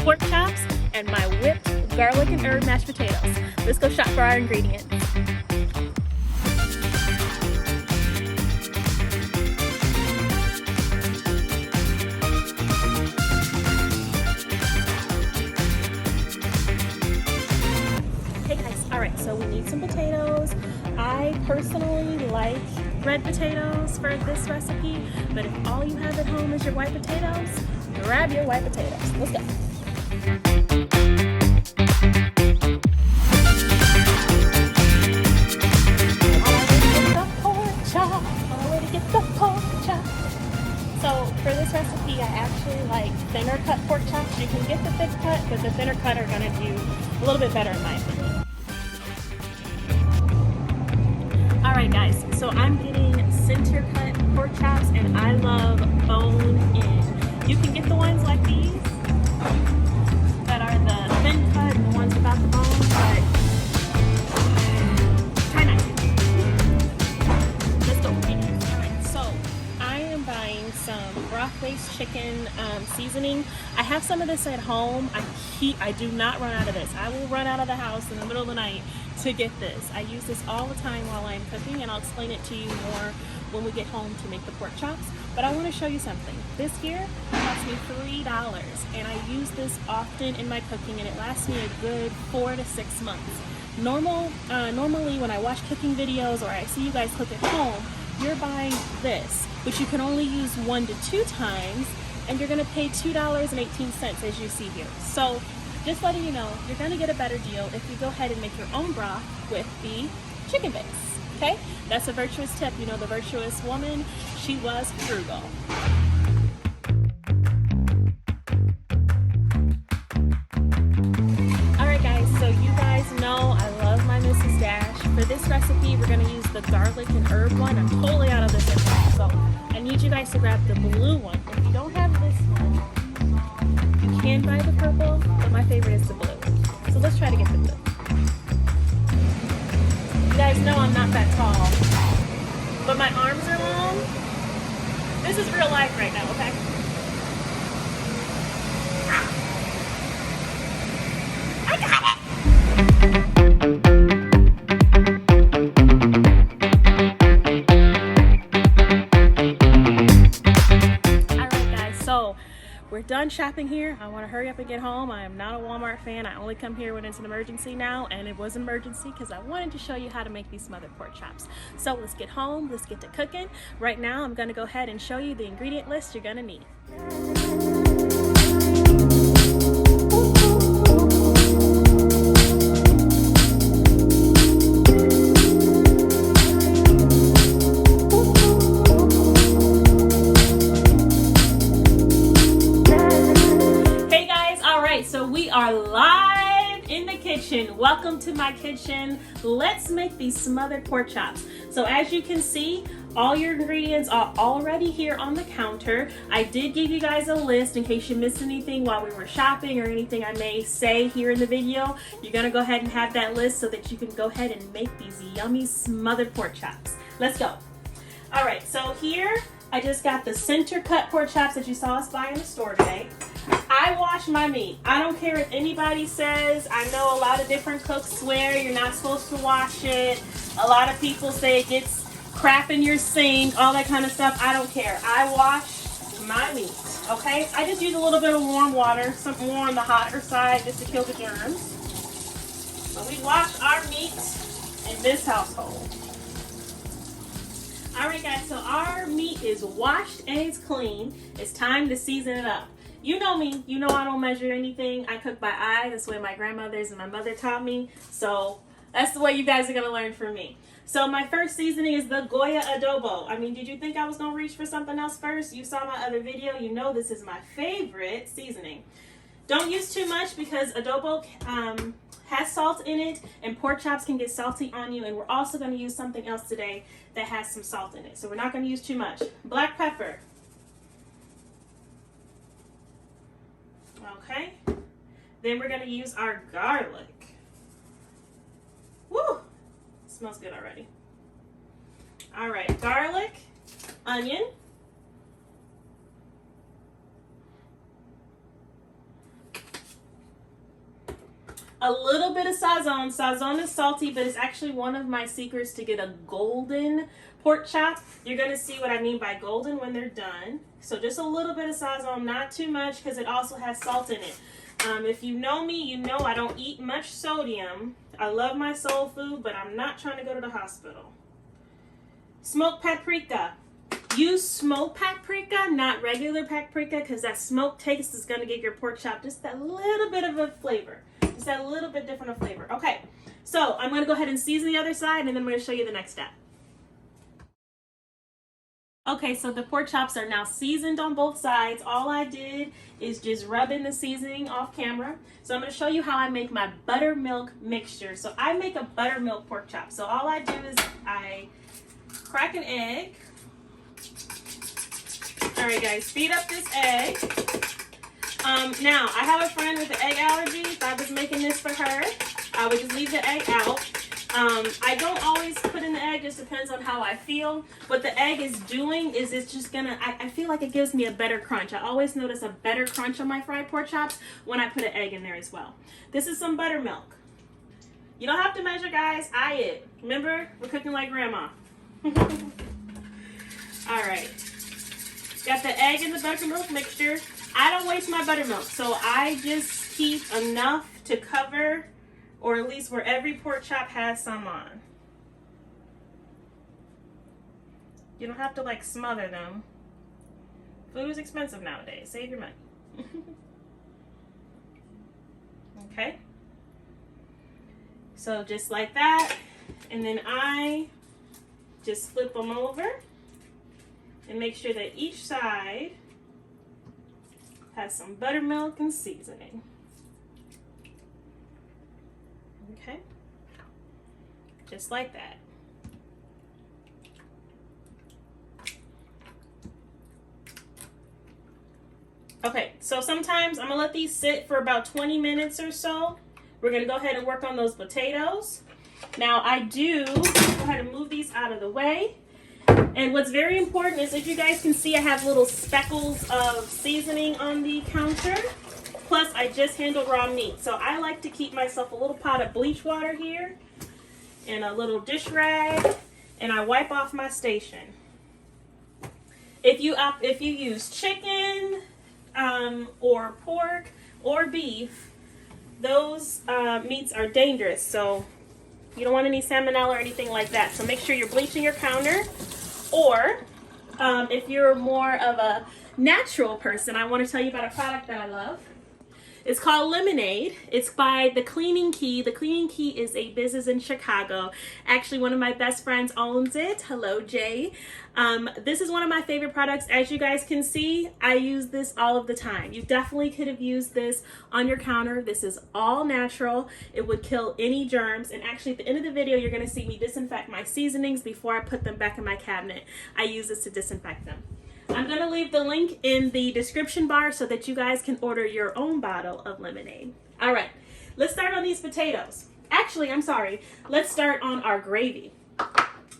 pork chops, and my whipped garlic and herb mashed potatoes. Let's go shop for our ingredients. Hey guys, alright, so we need some potatoes. I personally like red potatoes for this recipe, but if all you have at home is your white potatoes, grab your white potatoes. Let's go. Already get the pork chop. So for this recipe, I actually like thinner cut pork chops. You can get the thick cut, but the thinner cut are gonna do a little bit better in my opinion. Alright guys, so I'm getting center cut pork chops and I love bone in. You can get the ones like these that are the thin cut and the ones without the bone, but try not to. Let's go. Alright, so I am buying some broth-based chicken seasoning. I have some of this at home. I do not run out of this. I will run out of the house in the middle of the night to get this. I use this all the time while I'm cooking, and I'll explain it to you more when we get home to make the pork chops. But I want to show you something. This here cost me $3, and I use this often in my cooking, and it lasts me a good 4 to 6 months. Normally when I watch cooking videos or I see you guys cook at home, you're buying this, which you can only use 1 to 2 times, and you're going to pay $2.18 as you see here. So just letting you know, you're going to get a better deal if you go ahead and make your own broth with the chicken base. Okay? That's a Virtuous tip. You know, the Virtuous woman, she was frugal. Alright guys, so you guys know I love my Mrs. Dash. For this recipe, we're going to use the garlic and herb one. I'm totally out of this one, so I need you guys to grab the blue one. If you don't have this one, you can buy the purple, but my favorite is the blue. So let's try to get the blue. You guys know I'm not that tall, but my arms are long. This is real life right now, okay? I got it! We're done shopping here. I want to hurry up and get home. I am not a Walmart fan. I only come here when it's an emergency now, and it was an emergency because I wanted to show you how to make these smothered pork chops. So let's get home, let's get to cooking. Right now I'm going to go ahead and show you the ingredient list you're going to need. So we are live in the kitchen. Welcome to my kitchen. Let's make these smothered pork chops. So as you can see, all your ingredients are already here on the counter. I did give you guys a list in case you missed anything while we were shopping or anything I may say here in the video. You're gonna go ahead and have that list so that you can go ahead and make these yummy smothered pork chops. Let's go. All right, so here I just got the center cut pork chops that you saw us buy in the store today. I wash my meat. I don't care if anybody says. I know a lot of different cooks swear you're not supposed to wash it. A lot of people say it gets crap in your sink, all that kind of stuff. I don't care. I wash my meat, okay? I just use a little bit of warm water, something more on the hotter side just to kill the germs. So we wash our meat in this household. Alright guys, so our meat is washed and it's clean. It's time to season it up. You know me, you know I don't measure anything. I cook by eye. That's the way my grandmothers and my mother taught me. So that's the way you guys are going to learn from me. So my first seasoning is the Goya Adobo. I mean, did you think I was going to reach for something else first? You saw my other video. You know this is my favorite seasoning. Don't use too much because adobo has salt in it and pork chops can get salty on you. And we're also going to use something else today that has some salt in it. So we're not going to use too much. Black pepper. Okay, then we're going to use our garlic. Woo, smells good already. All right, garlic, onion, a little bit of Sazon. Sazon is salty, but it's actually one of my secrets to get a golden pork chop. You're going to see what I mean by golden when they're done. So just a little bit of Sazon, not too much because it also has salt in it. If you know me, you know I don't eat much sodium. I love my soul food, but I'm not trying to go to the hospital. Smoked paprika. Use smoked paprika, not regular paprika, because that smoked taste is going to give your pork chop just that little bit of a flavor. Just that little bit different of flavor. Okay, so I'm going to go ahead and season the other side, and then I'm going to show you the next step. Okay, so the pork chops are now seasoned on both sides. All I did is just rub in the seasoning off camera. So I'm going to show you how I make my buttermilk mixture. So I make a buttermilk pork chop. So all I do is I crack an egg. All right, guys, speed up this egg. Now, I have a friend with an egg allergy. If I was making this for her, I would just leave the egg out. I don't always put in the egg, just depends on how I feel. What the egg is doing is it's just gonna, I feel like it gives me a better crunch. I always notice a better crunch on my fried pork chops when I put an egg in there as well. This is some buttermilk. You don't have to measure, guys, eye it. Remember, we're cooking like grandma. All right, got the egg and the buttermilk mixture. I don't waste my buttermilk, so I just keep enough to cover, or at least where every pork chop has some on. You don't have to like smother them. Food is expensive nowadays. Save your money. Okay. So just like that. And then I just flip them over and make sure that each side has some buttermilk and seasoning. Okay, just like that. Okay, so sometimes I'm gonna let these sit for about 20 minutes or so. We're gonna go ahead and work on those potatoes. Now I do go ahead and move these out of the way. And what's very important is, as you guys can see, I have little speckles of seasoning on the counter. Plus, I just handle raw meat. So I like to keep myself a little pot of bleach water here and a little dish rag, and I wipe off my station. If you use chicken or pork or beef, those meats are dangerous. So you don't want any salmonella or anything like that. So make sure you're bleaching your counter. Or if you're more of a natural person, I want to tell you about a product that I love. It's called Lemonaide. It's by The Cleaning Key. The Cleaning Key is a business in Chicago. Actually, one of my best friends owns it. Hello, Jay. This is one of my favorite products. As you guys can see, I use this all of the time. You definitely could have used this on your counter. This is all natural. It would kill any germs. And actually, at the end of the video, you're going to see me disinfect my seasonings before I put them back in my cabinet. I use this to disinfect them. I'm going to leave the link in the description bar so that you guys can order your own bottle of lemonade. All right, let's start on these potatoes. Actually, I'm sorry. Let's start on our gravy.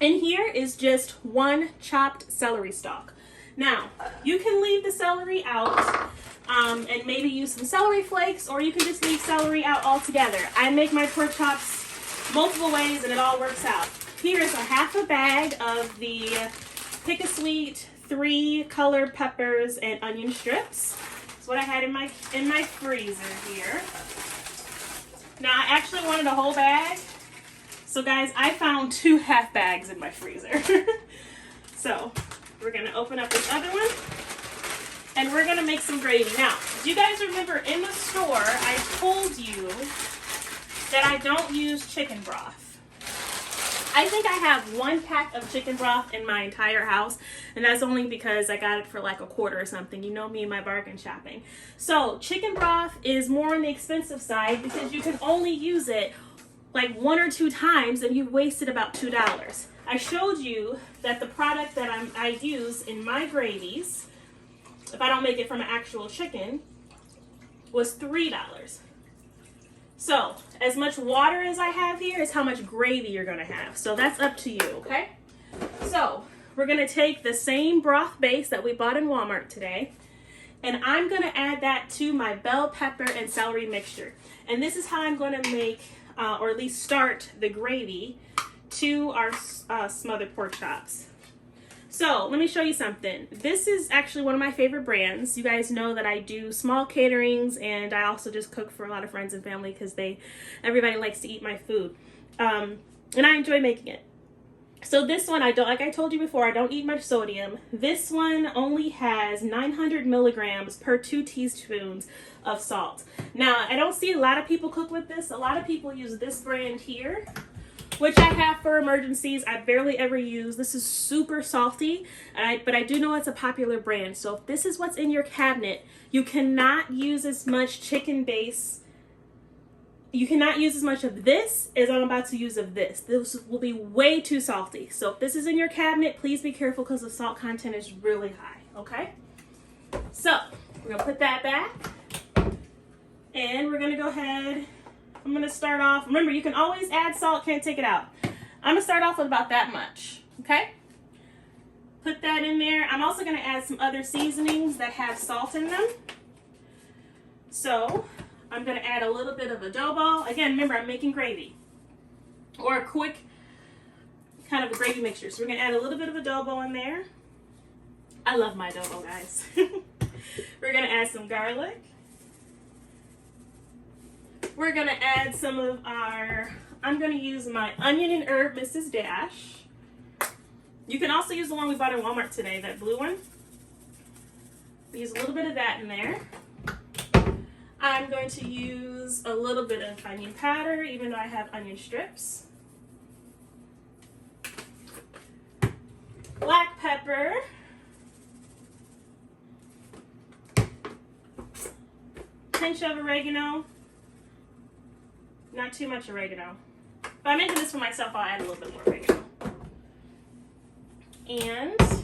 And here is just one chopped celery stalk. Now, you can leave the celery out and maybe use some celery flakes, or you can just leave celery out altogether. I make my pork chops multiple ways and it all works out. Here's a half a bag of the Pick a Sweet 3 colored peppers and onion strips. That's what I had in my freezer here. Now I actually wanted a whole bag, so guys, I found 2 half bags in my freezer. So we're gonna open up this other one, and we're gonna make some gravy. Now, do you guys remember in the store I told you that I don't use chicken broth? I think I have 1 pack of chicken broth in my entire house, and that's only because I got it for like $1 or something. You know me and my bargain shopping. So chicken broth is more on the expensive side because you can only use it like 1 or 2 times and you've wasted about $2. I showed you that the product that I use in my gravies, if I don't make it from an actual chicken, was $3. So, as much water as I have here is how much gravy you're going to have. So that's up to you, okay? So, we're going to take the same broth base that we bought in Walmart today, And I'm going to add that to my bell pepper and celery mixture. And this is how I'm going to make, or at least start the gravy to our smothered pork chops. So let me show you something. This is actually one of my favorite brands. You guys know that I do small caterings, and I also just cook for a lot of friends and family because everybody likes to eat my food. And I enjoy making it. So this one, like I told you before, I don't eat much sodium. This one only has 900 milligrams per 2 teaspoons of salt. Now, I don't see a lot of people cook with this. A lot of people use this brand here, which I have for emergencies. I barely ever use. This is super salty, but I do know it's a popular brand. So if this is what's in your cabinet, you cannot use as much chicken base. You cannot use as much of this as I'm about to use of this. This will be way too salty. So if this is in your cabinet, please be careful because the salt content is really high, okay? So we're gonna put that back, and we're gonna go ahead. I'm gonna start off, remember you can always add salt, can't take it out. I'm gonna start off with about that much, okay? Put that in there. I'm also gonna add some other seasonings that have salt in them. So I'm gonna add a little bit of adobo. Again, remember I'm making gravy, or a quick kind of a gravy mixture. So we're gonna add a little bit of adobo in there. I love my adobo, guys. We're gonna add some garlic. We're gonna add some of I'm gonna use my onion and herb Mrs. Dash. You can also use the one we bought in Walmart today, that blue one. Use a little bit of that in there. I'm going to use a little bit of onion powder, even though I have onion strips. Black pepper. Pinch of oregano. Not too much oregano. If I'm making this for myself, I'll add a little bit more oregano. And a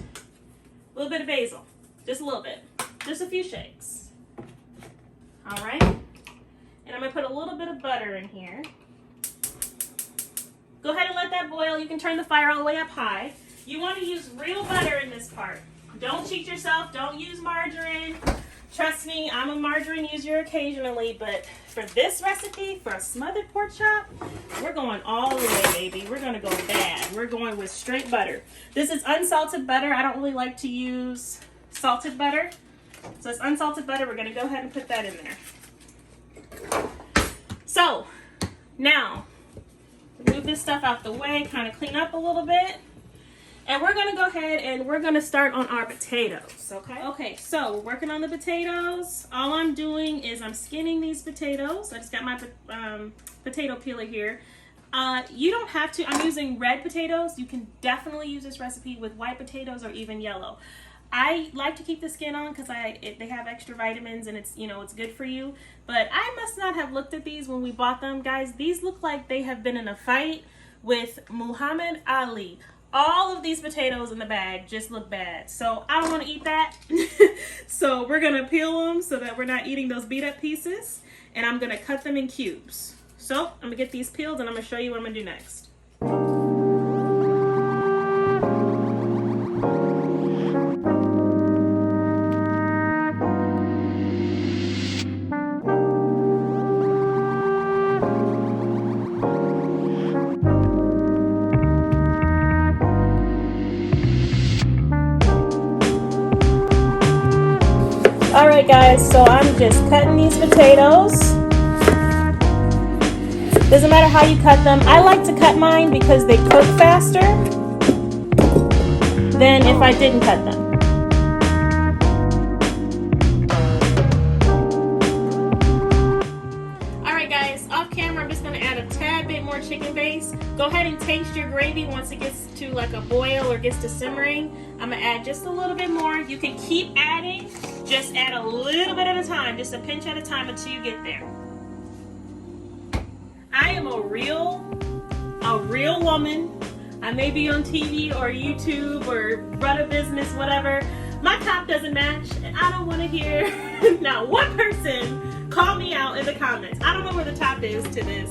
little bit of basil. Just a little bit. Just a few shakes. All right. And I'm going to put a little bit of butter in here. Go ahead and let that boil. You can turn the fire all the way up high. You want to use real butter in this part. Don't cheat yourself. Don't use margarine. Trust me, I'm a margarine user occasionally, but for this recipe, for a smothered pork chop, we're going all the way, baby. We're going to go bad. We're going with straight butter. This is unsalted butter. I don't really like to use salted butter. So it's unsalted butter. We're going to go ahead and put that in there. So now, move this stuff out the way, kind of clean up a little bit. And we're going to go ahead and we're going to start on our potatoes, okay? Okay, so working on the potatoes. All I'm doing is I'm skinning these potatoes. I just got my potato peeler here. You don't have to. I'm using red potatoes. You can definitely use this recipe with white potatoes or even yellow. I like to keep the skin on because they have extra vitamins and it's, you know, it's good for you. But I must not have looked at these when we bought them, guys. These look like they have been in a fight with Muhammad Ali. All of these potatoes in the bag just look bad. So I don't want to eat that. So we're going to peel them so that we're not eating those beat up pieces. And I'm going to cut them in cubes. So I'm going to get these peeled and I'm going to show you what I'm going to do next. Alright guys, so I'm just cutting these potatoes. Doesn't matter how you cut them. I like to cut mine because they cook faster than if I didn't cut them. Alright guys, off camera I'm just going to add a tad bit more chicken base. Go ahead and taste your gravy once it gets to like a boil or gets to simmering. I'm going to add just a little bit more. You can keep adding. Just add a little bit at a time, just a pinch at a time until you get there. I am a real woman. I may be on TV or YouTube or run a business, whatever. My top doesn't match, and I don't want to hear not one person call me out in the comments. I don't know where the top is to this.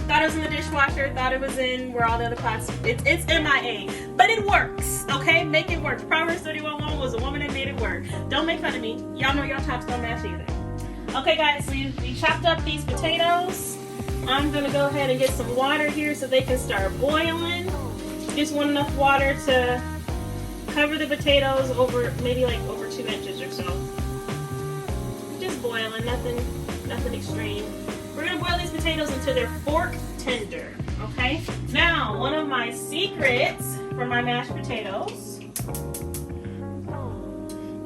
Thought it was in the dishwasher, thought it was in where all the other pots. It's MIA, but it works, okay? Make it work. Proverbs 31:1 was a woman that made it work. Don't make fun of me. Y'all know y'all chops don't match either. Okay guys, we chopped up these potatoes. I'm gonna go ahead and get some water here so they can start boiling. Just want enough water to cover the potatoes over, maybe like over 2 inches or so. Just boiling, nothing extreme. We're gonna boil these potatoes until they're fork tender, okay? Now, one of my secrets for my mashed potatoes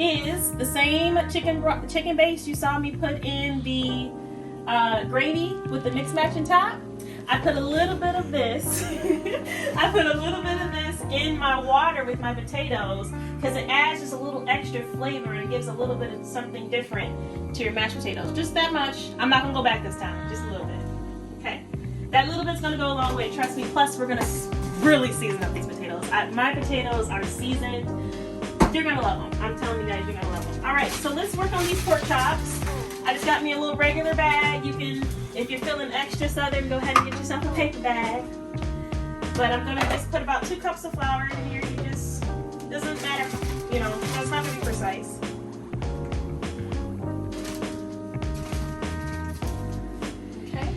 is the same chicken base you saw me put in the gravy with the mix matching top. I put a little bit of this. I put a little bit of this in my water with my potatoes because it adds just a little extra flavor and gives a little bit of something different to your mashed potatoes. Just that much. I'm not gonna go back this time. Just a little bit. Okay. That little bit's gonna go a long way. Trust me. Plus, we're gonna really season up these potatoes. My potatoes are seasoned. You're gonna love them. I'm telling you guys, you're gonna love them. All right. So let's work on these pork chops. I just got me a little regular bag. You can, if you're feeling extra southern, go ahead and get yourself a paper bag. But I'm gonna just put about 2 cups of flour in here. You just, doesn't matter, you know, it's not gonna be precise. Okay.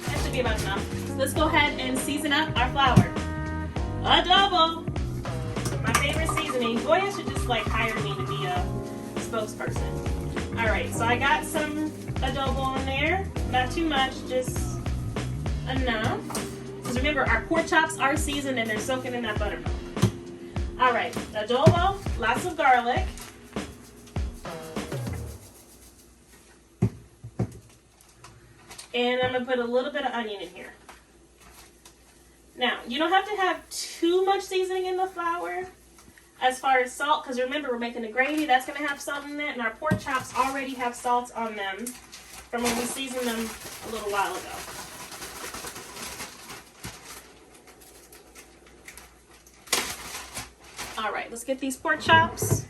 That should be about enough. So let's go ahead and season up our flour. Adobo. My favorite seasoning. Goya should just like hire me to be a spokesperson. All right, so I got some adobo in there. Not too much, just enough. Because remember, our pork chops are seasoned and they're soaking in that buttermilk. All right, adobo, lots of garlic. And I'm gonna put a little bit of onion in here. Now, you don't have to have too much seasoning in the flour as far as salt, because remember, we're making the gravy, that's going to have salt in it, and our pork chops already have salt on them from when we seasoned them a little while ago. All right, let's get these pork chops.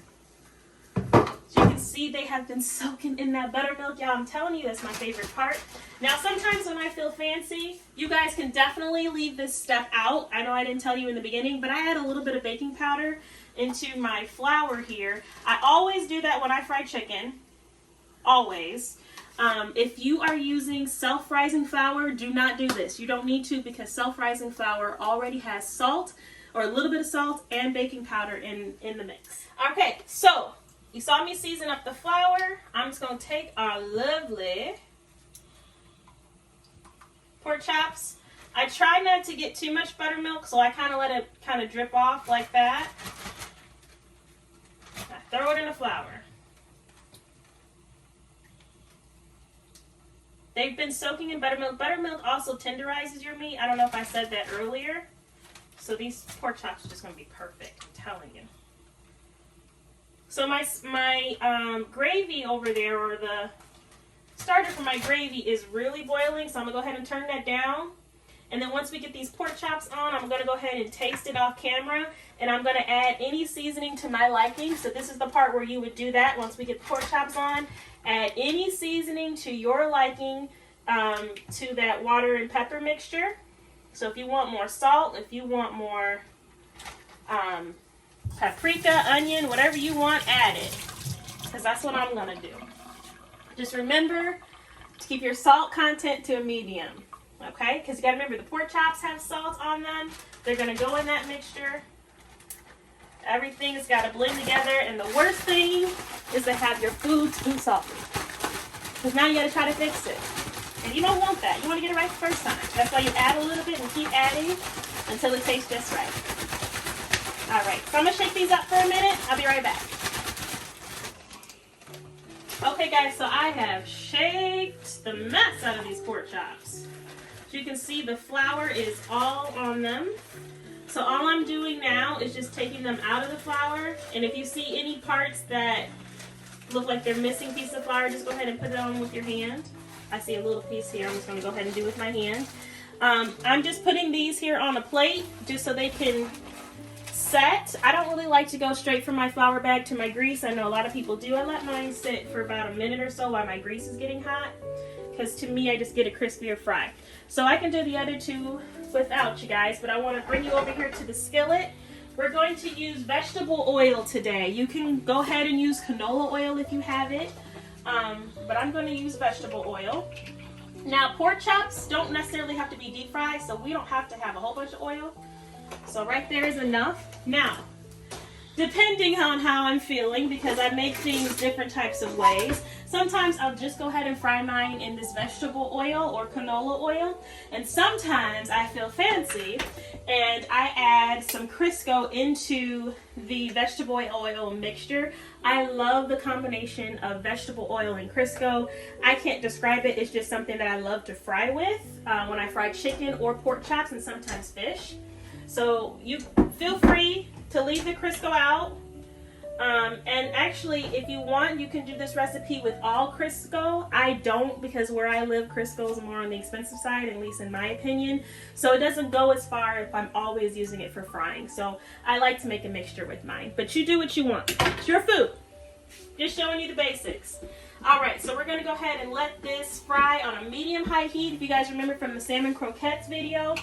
As you can see, they have been soaking in that buttermilk. Y'all, I'm telling you, that's my favorite part. Now, sometimes when I feel fancy, you guys can definitely leave this step out. I know I didn't tell you in the beginning, but I add a little bit of baking powder into my flour here. I always do that when I fry chicken. Always. If you are using self-rising flour, do not do this. You don't need to, because self-rising flour already has salt, or a little bit of salt, and baking powder in the mix. Okay, so you saw me season up the flour. I'm just going to take our lovely pork chops. I try not to get too much buttermilk, so I kind of let it kind of drip off like that. I throw it in the flour. They've been soaking in buttermilk. Buttermilk also tenderizes your meat. I don't know if I said that earlier. So these pork chops are just going to be perfect, I'm telling you. So my gravy over there, or the starter for my gravy, is really boiling. So I'm going to go ahead and turn that down. And then once we get these pork chops on, I'm going to go ahead and taste it off camera. And I'm going to add any seasoning to my liking. So this is the part where you would do that once we get the pork chops on. Add any seasoning to your liking to that water and pepper mixture. So if you want more salt, if you want more paprika, onion, whatever you want, add it. Because that's what I'm going to do. Just remember to keep your salt content to a medium. Okay? Because you got to remember, the pork chops have salt on them. They're going to go in that mixture. Everything's got to blend together. And the worst thing is to have your food too salty. Because now you got to try to fix it. And you don't want that. You want to get it right the first time. That's why you add a little bit and keep adding until it tastes just right. Alright, so I'm going to shake these up for a minute. I'll be right back. Okay guys, so I have shaked the mess out of these pork chops. As you can see, the flour is all on them. So all I'm doing now is just taking them out of the flour. And if you see any parts that look like they're missing pieces of flour, just go ahead and put it on with your hand. I see a little piece here. I'm just going to go ahead and do it with my hand. I'm just putting these here on a plate just so they can set. I don't really like to go straight from my flour bag to my grease. I know a lot of people do. I let mine sit for about a minute or so while my grease is getting hot, because to me, I just get a crispier fry. So I can do the other two without, you guys, but I want to bring you over here to the skillet. We're going to use vegetable oil today. You can go ahead and use canola oil if you have it, but I'm going to use vegetable oil. Now, pork chops don't necessarily have to be deep fried, so we don't have to have a whole bunch of oil. So right there is enough. Now, depending on how I'm feeling, because I make things different types of ways, sometimes I'll just go ahead and fry mine in this vegetable oil or canola oil, and sometimes I feel fancy and I add some Crisco into the vegetable oil mixture. I love the combination of vegetable oil and Crisco. I can't describe it. It's just something that I love to fry with when I fry chicken or pork chops and sometimes fish. So you feel free to leave the Crisco out. And actually, if you want, you can do this recipe with all Crisco. I don't, because where I live, Crisco is more on the expensive side, at least in my opinion. So it doesn't go as far if I'm always using it for frying. So I like to make a mixture with mine. But you do what you want. It's your food. Just showing you the basics. Alright, so we're going to go ahead and let this fry on a medium-high heat. If you guys remember from the salmon croquettes video,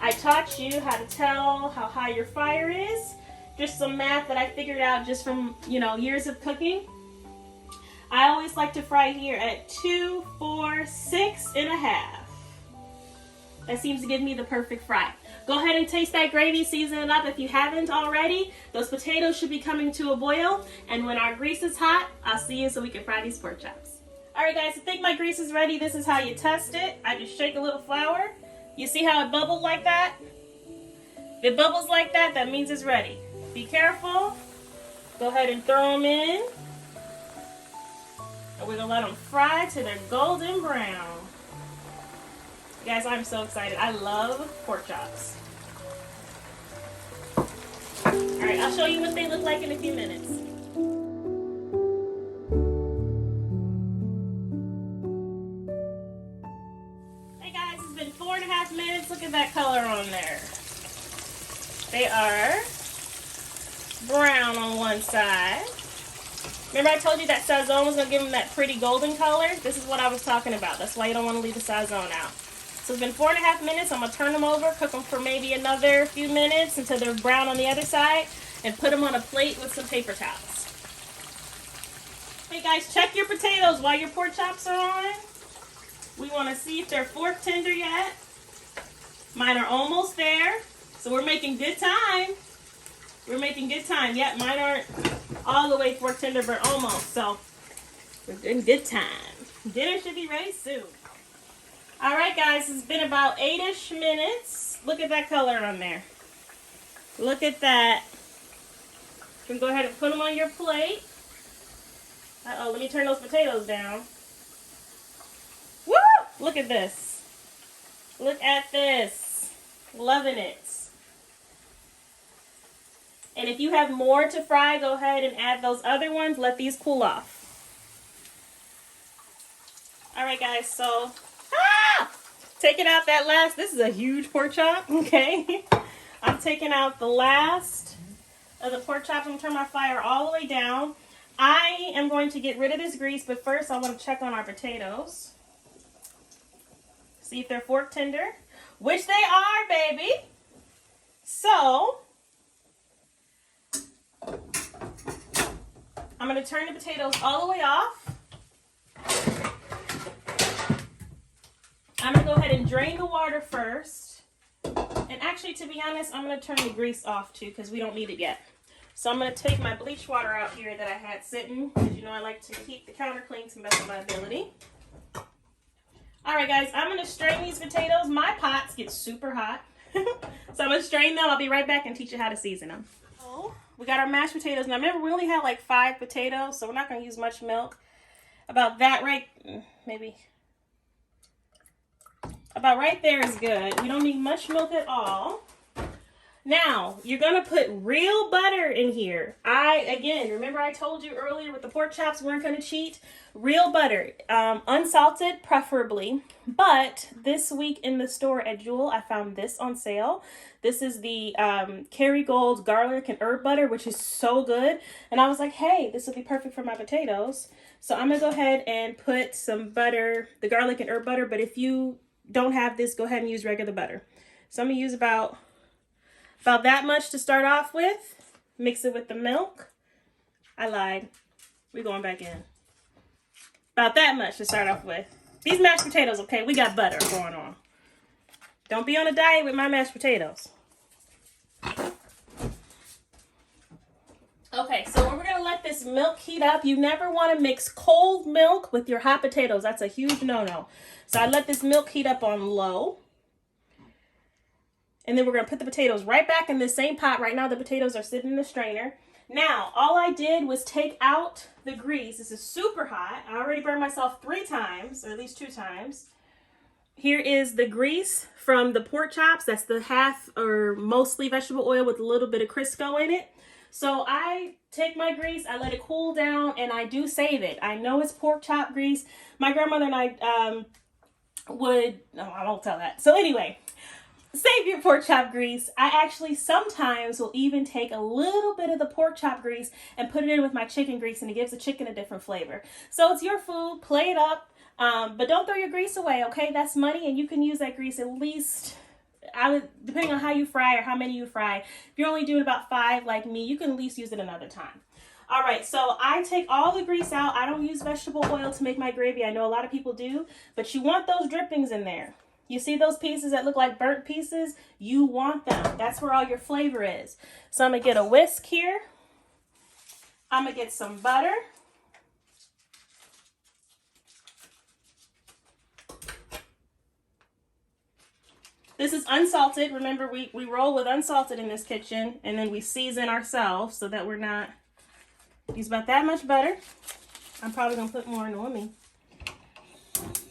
I taught you how to tell how high your fire is. Just some math that I figured out just from, years of cooking. I always like to fry here at 2, 4, 6.5. That seems to give me the perfect fry. Go ahead and taste that gravy, season it up if you haven't already. Those potatoes should be coming to a boil, and when our grease is hot, I'll see you so we can fry these pork chops. Alright guys, I think my grease is ready. This is how you test it. I just shake a little flour. You see how it bubbled like that? If it bubbles like that, that means it's ready. Be careful. Go ahead and throw them in. And we're going to let them fry till they're golden brown. Guys, I'm so excited. I love pork chops. Alright, I'll show you what they look like in a few minutes. Hey guys, it's been 4.5 minutes. Look at that color on there. They are brown on one side. Remember I told you that Sazon was going to give them that pretty golden color? This is what I was talking about. That's why you don't want to leave the Sazon out. So it's been 4.5 minutes. I'm going to turn them over, cook them for maybe another few minutes until they're brown on the other side, and put them on a plate with some paper towels. Hey guys, check your potatoes while your pork chops are on. We want to see if they're fork tender yet. Mine are almost there. So we're making good time. We're making good time. Yep, mine aren't all the way fork tender, but almost. So we're in good time. Dinner should be ready soon. All right, guys, it's been about 8-ish minutes. Look at that color on there. Look at that. You can go ahead and put them on your plate. Uh-oh, let me turn those potatoes down. Woo! Look at this. Look at this. Loving it. And if you have more to fry, go ahead and add those other ones. Let these cool off. Alright guys, so taking out that last, this is a huge pork chop, okay? I'm taking out the last of the pork chops. I'm going to turn my fire all the way down. I am going to get rid of this grease, but first I want to check on our potatoes. See if they're fork tender, which they are, baby. So I'm going to turn the potatoes all the way off. I'm going to go ahead and drain the water first. And actually, to be honest, I'm going to turn the grease off too because we don't need it yet. So I'm going to take my bleach water out here that I had sitting because I like to keep the counter clean to the best of my ability. Alright guys, I'm going to strain these potatoes. My pots get super hot. So I'm going to strain them. I'll be right back and teach you how to season them. We got our mashed potatoes. Now remember, we only had like 5 potatoes, so we're not going to use much milk. About that maybe. About right there is good. We don't need much milk at all. Now, you're going to put real butter in here. Again, remember I told you earlier with the pork chops, we weren't going to cheat. Real butter, unsalted preferably. But this week in the store at Jewel, I found this on sale. This is the KerryGold garlic and herb butter, which is so good. And I was like, hey, this would be perfect for my potatoes. So I'm going to go ahead and put some butter, the garlic and herb butter. But if you don't have this, go ahead and use regular butter. So I'm gonna use about that much to start off with. Mix it with the milk. I lied. We're going back in. About that much to start off with. These mashed potatoes, okay, we got butter going on. Don't be on a diet with my mashed potatoes. Okay, so we're going to let this milk heat up. You never want to mix cold milk with your hot potatoes. That's a huge no-no. So I let this milk heat up on low. And then we're going to put the potatoes right back in the same pot. Right now the potatoes are sitting in the strainer. Now, all I did was take out the grease. This is super hot. I already burned myself 3 times, or at least 2 times. Here is the grease from the pork chops. That's the half or mostly vegetable oil with a little bit of Crisco in it. So I take my grease, I let it cool down, and I do save it. I know it's pork chop grease. My grandmother and I no, I won't tell that. So anyway, save your pork chop grease. I actually sometimes will even take a little bit of the pork chop grease and put it in with my chicken grease, and it gives the chicken a different flavor. So it's your food, play it up, but don't throw your grease away, okay? That's money, and you can use that grease at least, depending on how you fry or how many you fry. If you're only doing about 5 like me, you can at least use it another time. All right, so I take all the grease out. I don't use vegetable oil to make my gravy. I know a lot of people do, but you want those drippings in there. You see those pieces that look like burnt pieces? You want them. That's where all your flavor is. So I'm going to get a whisk here. I'm going to get some butter. This is unsalted. Remember, we roll with unsalted in this kitchen, and then we season ourselves so that we're not... Use about that much butter. I'm probably going to put more, knowing me.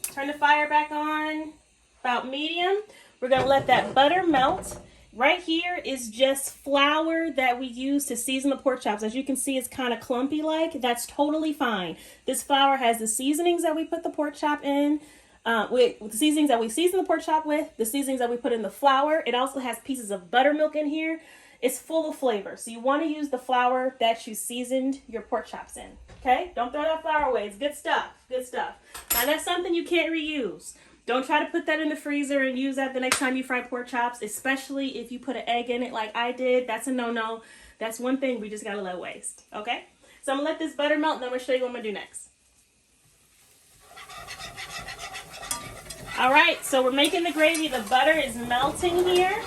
Turn the fire back on. About medium. We're going to let that butter melt. Right here is just flour that we use to season the pork chops. As you can see, it's kind of clumpy like. That's totally fine. This flour has the seasonings that we put the pork chop in, with the seasonings that we season the pork chop with, the seasonings that we put in the flour. It also has pieces of buttermilk in here. It's full of flavor. So you want to use the flour that you seasoned your pork chops in. Okay? Don't throw that flour away. It's good stuff. Good stuff. Now that's something you can't reuse. Don't try to put that in the freezer and use that the next time you fry pork chops, especially if you put an egg in it like I did. That's a no-no. That's one thing we just got to let waste. Okay? So I'm going to let this butter melt, and then I'm going to show you what I'm going to do next. All right, so we're making the gravy. The butter is melting here.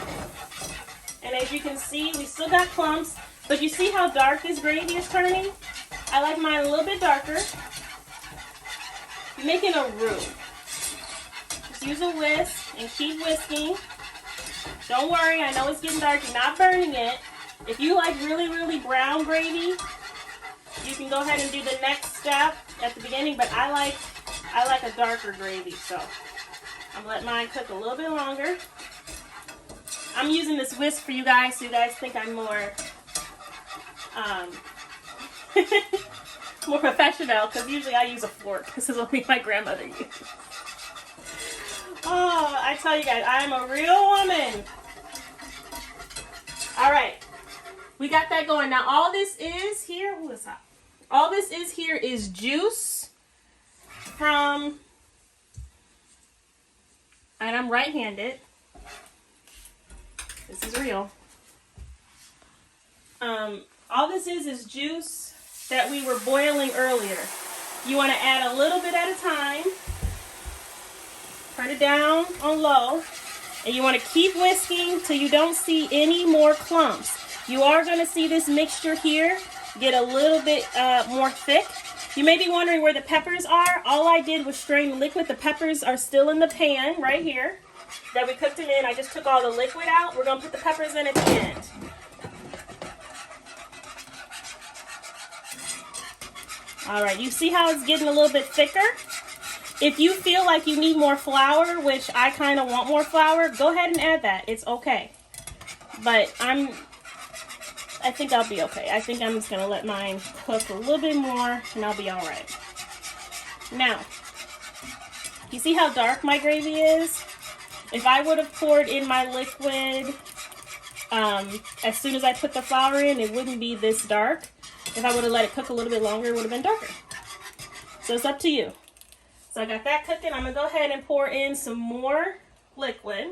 And as you can see, we still got clumps. But you see how dark this gravy is turning? I like mine a little bit darker. You're making a roux. Just use a whisk and keep whisking. Don't worry, I know it's getting dark. You're not burning it. If you like really, really brown gravy, you can go ahead and do the next step at the beginning. But I like a darker gravy, so I'm gonna let mine cook a little bit longer. I'm using this whisk for you guys so you guys think I'm more more professional, because usually I use a fork. This is only my grandmother used. Oh, I tell you guys, I'm a real woman. All right, we got that going. Now all this is here, ooh, it's hot. All this is here is juice from, and I'm right-handed. This is real. All this is juice that we were boiling earlier. You want to add a little bit at a time. Turn it down on low. And you want to keep whisking till you don't see any more clumps. You are going to see this mixture here get a little bit more thick. You may be wondering where the peppers are. All I did was strain the liquid. The peppers are still in the pan right here that we cooked them in. I just took all the liquid out. We're going to put the peppers in at the end. All right, you see how it's getting a little bit thicker? If you feel like you need more flour, which I kind of want more flour, go ahead and add that. It's okay. But I think I'll be okay. I think I'm just going to let mine cook a little bit more and I'll be all right. Now, you see how dark my gravy is? If I would have poured in my liquid as soon as I put the flour in, it wouldn't be this dark. If I would have let it cook a little bit longer, it would have been darker. So it's up to you. So I got that cooking. I'm going to go ahead and pour in some more liquid.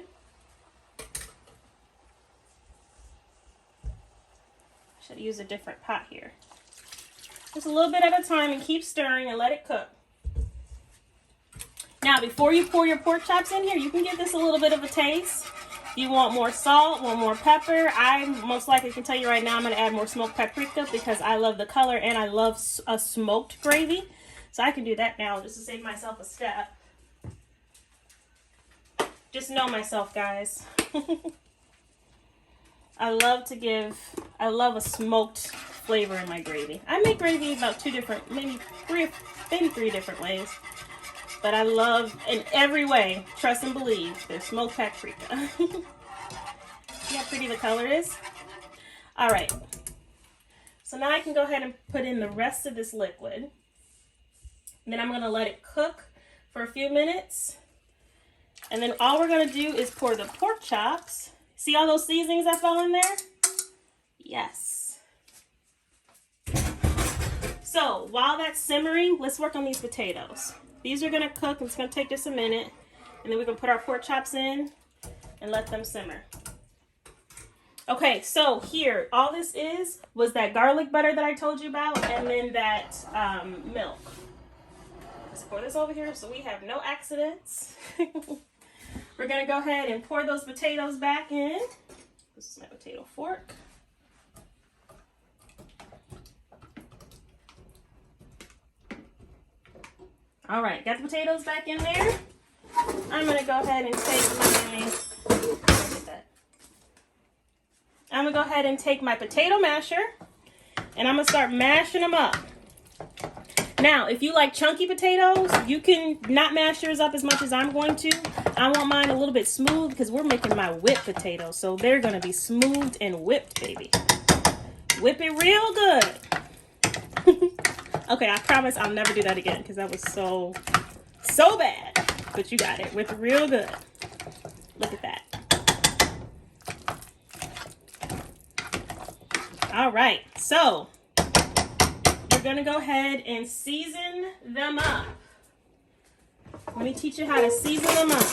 Should use a different pot here. Just a little bit at a time and keep stirring and let it cook. Now, before you pour your pork chops in here, you can give this a little bit of a taste. If you want more salt, want more pepper, I most likely can tell you right now I'm going to add more smoked paprika because I love the color and I love a smoked gravy. So I can do that now just to save myself a step. Just know myself, guys. I love a smoked flavor in my gravy. I make gravy about maybe three different ways. But I love, in every way, trust and believe, there's smoked paprika. See how pretty the color is? All right. So now I can go ahead and put in the rest of this liquid. And then I'm going to let it cook for a few minutes. And then all we're going to do is pour the pork chops. See all those seasonings that fell in there? Yes. So while that's simmering, let's work on these potatoes. These are going to cook. It's going to take just a minute. And then we're going to put our pork chops in and let them simmer. Okay, so here, all this was that garlic butter that I told you about, and then that milk. Let's pour this over here so we have no accidents. We're going to go ahead and pour those potatoes back in. This is my potato fork. All right, got the potatoes back in there. I'm going to go ahead and take my potato masher, and I'm going to start mashing them up. Now, if you like chunky potatoes, you can not mash yours up as much as I'm going to. I want mine a little bit smooth because we're making my whipped potatoes, so they're going to be smooth and whipped, baby. Whip it real good. Okay, I promise I'll never do that again because that was so bad. But you got it. Whip it real good. Look at that. All right, so we're going to go ahead and season them up. Let me teach you how to season them up.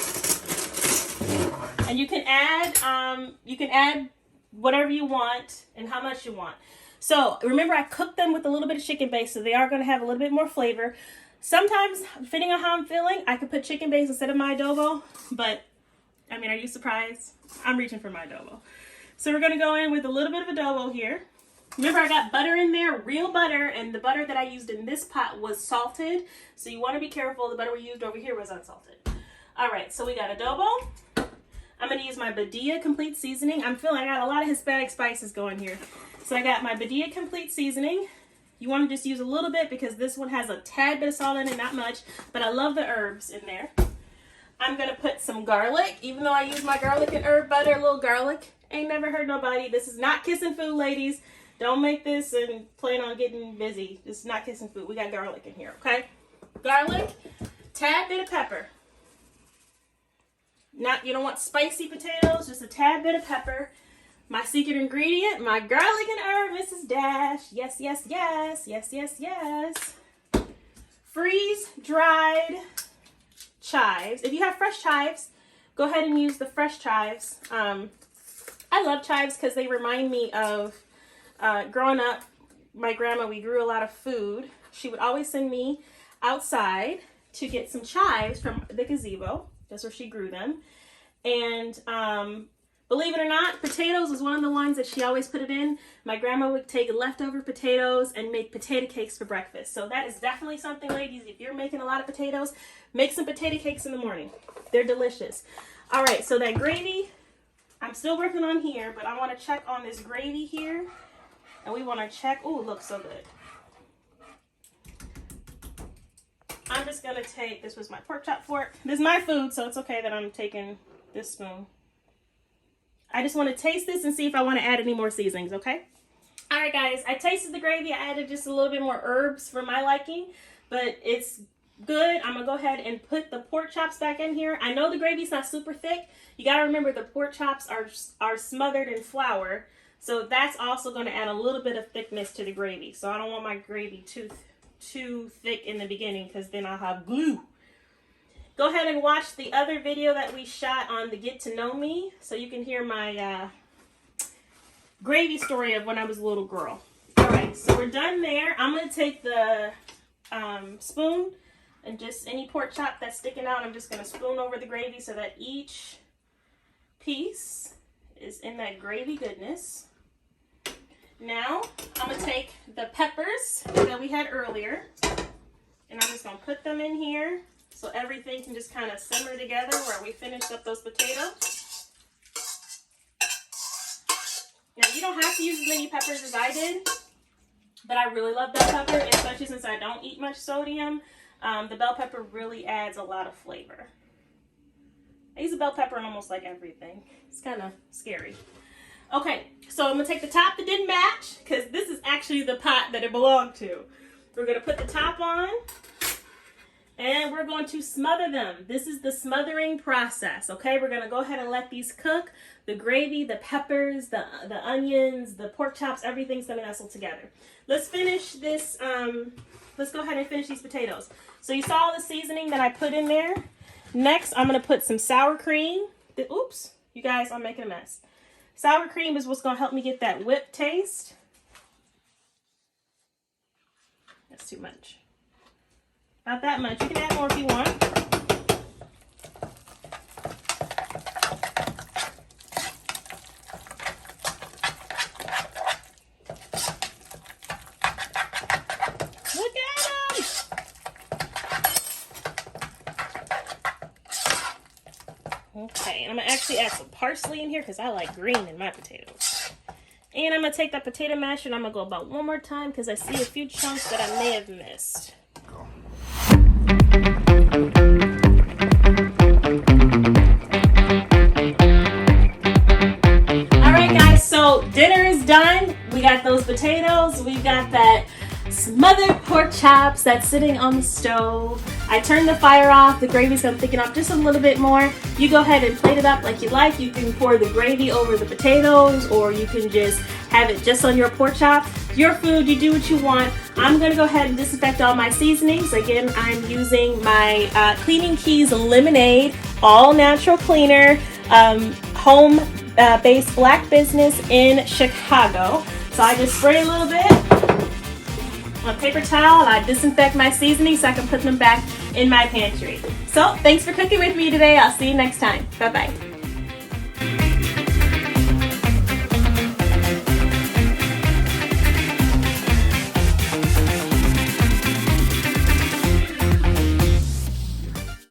And you can add whatever you want and how much you want. So remember, I cooked them with a little bit of chicken base, so they are going to have a little bit more flavor. Sometimes, depending on how I'm feeling, I could put chicken base instead of my adobo. But, I mean, are you surprised? I'm reaching for my adobo. So we're going to go in with a little bit of adobo here. Remember, I got butter in there, real butter, and the butter that I used in this pot was salted. So you want to be careful. The butter we used over here was unsalted. All right, so we got adobo. I'm going to use my Badia complete seasoning. I'm feeling I got a lot of Hispanic spices going here. So I got my Badia complete seasoning. You want to just use a little bit because this one has a tad bit of salt in it, not much. But I love the herbs in there. I'm going to put some garlic. Even though I use my garlic and herb butter, a little garlic. Ain't never hurt nobody. This is not kissing food, ladies. Don't make this and plan on getting busy. This is not kissing food. We got garlic in here, okay? Garlic, tad bit of pepper. You don't want spicy potatoes, just a tad bit of pepper. My secret ingredient, my garlic and herb, Mrs. Dash. Yes, yes, yes, yes, yes, yes. Freeze-dried chives. If you have fresh chives, go ahead and use the fresh chives. I love chives because they remind me of growing up. My grandma, we grew a lot of food. She would always send me outside to get some chives from the gazebo. That's where she grew them. And believe it or not, potatoes was one of the ones that she always put it in. My grandma would take leftover potatoes and make potato cakes for breakfast. So that is definitely something, ladies, if you're making a lot of potatoes, make some potato cakes in the morning. They're delicious. All right, so that gravy, I'm still working on here, but I want to check on this gravy here. And we want to check, ooh, it looks so good. I'm just going to take, this was my pork chop fork. This is my food, so it's okay that I'm taking this spoon. I just want to taste this and see if I want to add any more seasonings, okay? All right, guys, I tasted the gravy. I added just a little bit more herbs for my liking, but it's good. I'm going to go ahead and put the pork chops back in here. I know the gravy's not super thick. You got to remember the pork chops are smothered in flour, so that's also going to add a little bit of thickness to the gravy. So I don't want my gravy too thick in the beginning because then I'll have glue. Go ahead and watch the other video that we shot on the Get to Know Me so you can hear my gravy story of when I was a little girl. All right, so we're done there. I'm gonna take the spoon and just any pork chop that's sticking out, I'm just gonna spoon over the gravy so that each piece is in that gravy goodness. Now, I'm gonna take the peppers that we had earlier, and I'm just gonna put them in here so everything can just kind of simmer together where we finished up those potatoes. Now, you don't have to use as many peppers as I did, but I really love bell pepper, especially since I don't eat much sodium. The bell pepper really adds a lot of flavor. I use a bell pepper in almost like everything. It's kind of scary. Okay, so I'm gonna take the top that didn't match, because this is actually the pot that it belonged to. We're gonna put the top on, and we're going to smother them. This is the smothering process, okay? We're gonna go ahead and let these cook. The gravy, the peppers, the onions, the pork chops, everything's gonna nestle together. Let's finish this, let's go ahead and finish these potatoes. So you saw the seasoning that I put in there. Next, I'm gonna put some sour cream. Oops, you guys, I'm making a mess. Sour cream is what's gonna help me get that whipped taste. That's too much. Not that much. You can add more if you want. Look at them! Okay, and I'm gonna actually add some parsley in here because I like green in my potatoes. And I'm gonna take that potato masher and I'm gonna go about one more time because I see a few chunks that I may have missed. Alright guys, so dinner is done. We got those potatoes, we got that smothered pork chops that's sitting on the stove. I turned the fire off, the gravy's gonna thicken up just a little bit more. You go ahead and plate it up like you like. You can pour the gravy over the potatoes, or you can just have it just on your pork chop. Your food, you do what you want. I'm gonna go ahead and disinfect all my seasonings. Again, I'm using my Cleaning Keys Lemonaide, all natural cleaner, home-based black business in Chicago. So I just spray a little bit on a paper towel and I disinfect my seasonings so I can put them back in my pantry. So thanks for cooking with me today. I'll see you next time. Bye-bye.